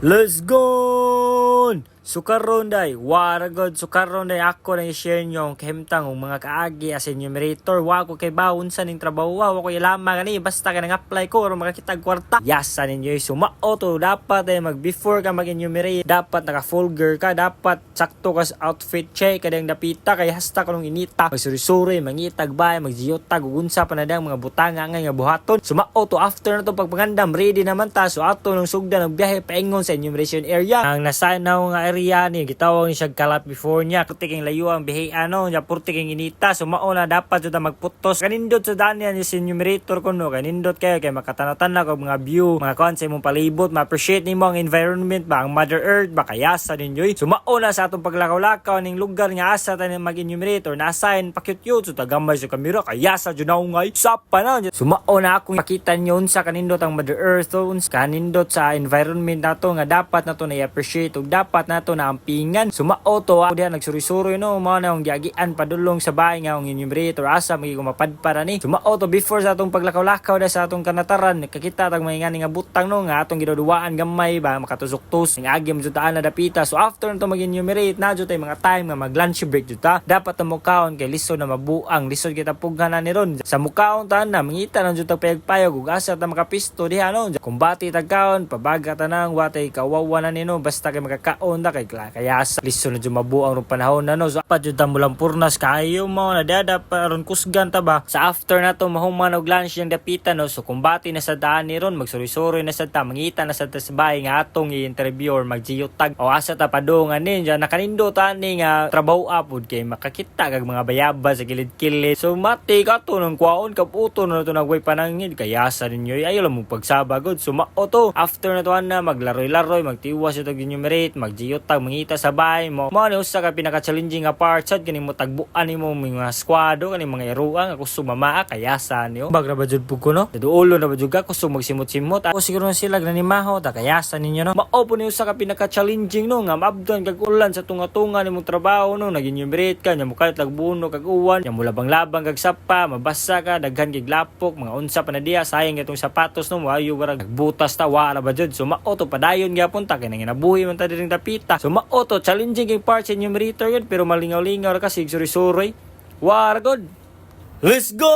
Let's go! Sukaron day, waragod sukaron day ako na i-share nyo ang kahimtang ng mga kaagi as enumerator. Wa ko kay bawon sa ning trabaho, wa ko ilama gani basta ka nang apply ko or makakitag kwarta. Yes, sa ninyo sumao to dapat ay mag before ka mag-enumerate, dapat naka full gear ka, dapat sakto ka sa outfit check kadang dapita kay hasta ko nung inita. Magsuri-suri, mangitag bay, magjiyotag ugunsa pa na dang mga butanga nga buhaton. Sumao to after na to pagpangandam, ready naman ta so ato nung sugda ng biyahe paingon sa enumeration area. Ang nasanaw nga area ni gitawag ni siya kalat before niya kurti king layo ang bihi ano nya purti king inita sumao na dapat jud magputos kanindot sa danian ni enumerator kuno kanindot kayo kay makatanatan og mga view mga kuan sa imong palibot ma-appreciate nimo ang environment ba ang mother earth ba kayasa ninyo sumao na sa atong paglakaw-lakaw ning lugar nga asa tayo mag-enumerator na assign pakyut-yut so tagamay sa kamera kayasa jud na ungay sapa na sumao na akong makita nyo unsa kanindot ang mother earth so unsa kanindot sa environment nato nga dapat nato na i-appreciate ug dapat nato na pingan sumao to ako diha nagsuri-suri no mao na ang giagian padulong sa bahay nga ang enumerator asa magi mapadpara ni sumao to before sa atong paglakaw-lakaw da sa atong kanataran nakakita tag mga nga butang no nga atong giduduwaan gamay ba makatusok-tus ning agi mo jutaan na dapita so after to mag-enumerate na jud tay mga time nga mag lunch break jud ta dapat ta mukaon kay lisod na mabuang lisod kita pughanan ni ron sa mukaon ta na mangita na jud ta payag-payag ug asa ta makapisto diha no kumbati tagkaon pabaga tanang watay kawawa na nino basta kay makakaon da kay kaya sa liso na jumabu ang panahon na no so apat jud ta mulang purnas kayo mo na dada paron kusgan ta ba sa after na to mahuman og lunch yung dapita no so kumbati na sa daan ni ron magsuri-suri na sa ta mangita na sa tasbay nga atong i-interview or magjiyotag o asa ta padungan ni diyan nakanindo ta ni nga trabaho apod kay makakita kag mga bayaba sa kilid-kilid so mati ka to nang kwaon kaputo na to nagway panangin kaya sa ninyo ayo lang mo pagsabagod so mao to after na to na maglaroy-laroy magtiwas ito enumerate magjiyotag mangita sa bahay mo ni usa ka pinaka-challenging nga part sad kani mo tagbuan nimo mga squado kani mga iruang ako sumamaa kaya sa niyo bagra ba jud pug ko no duulo na ba jud ka kusog magsimot-simot ako siguro na sila ganimaho ta kaya sa ninyo no mao po ni usa ka pinaka-challenging no nga maabdan kag ulan sa tunga-tunga nimong trabaho no nag-enumerate ka nya mukalit lagbuno kag uwan nya mulabang-labang kag sapa mabasa ka daghan kag lapok mga unsa pa na diha sayang itong sapatos no wayo garag nagbutas ta wala ba jud so mao to padayon gyapon ta kay nanginabuhi man ta diring dapita so mao to challenging yung parts sa enumerator yun pero malingaw-lingaw kasi suri-suri waragod let's go.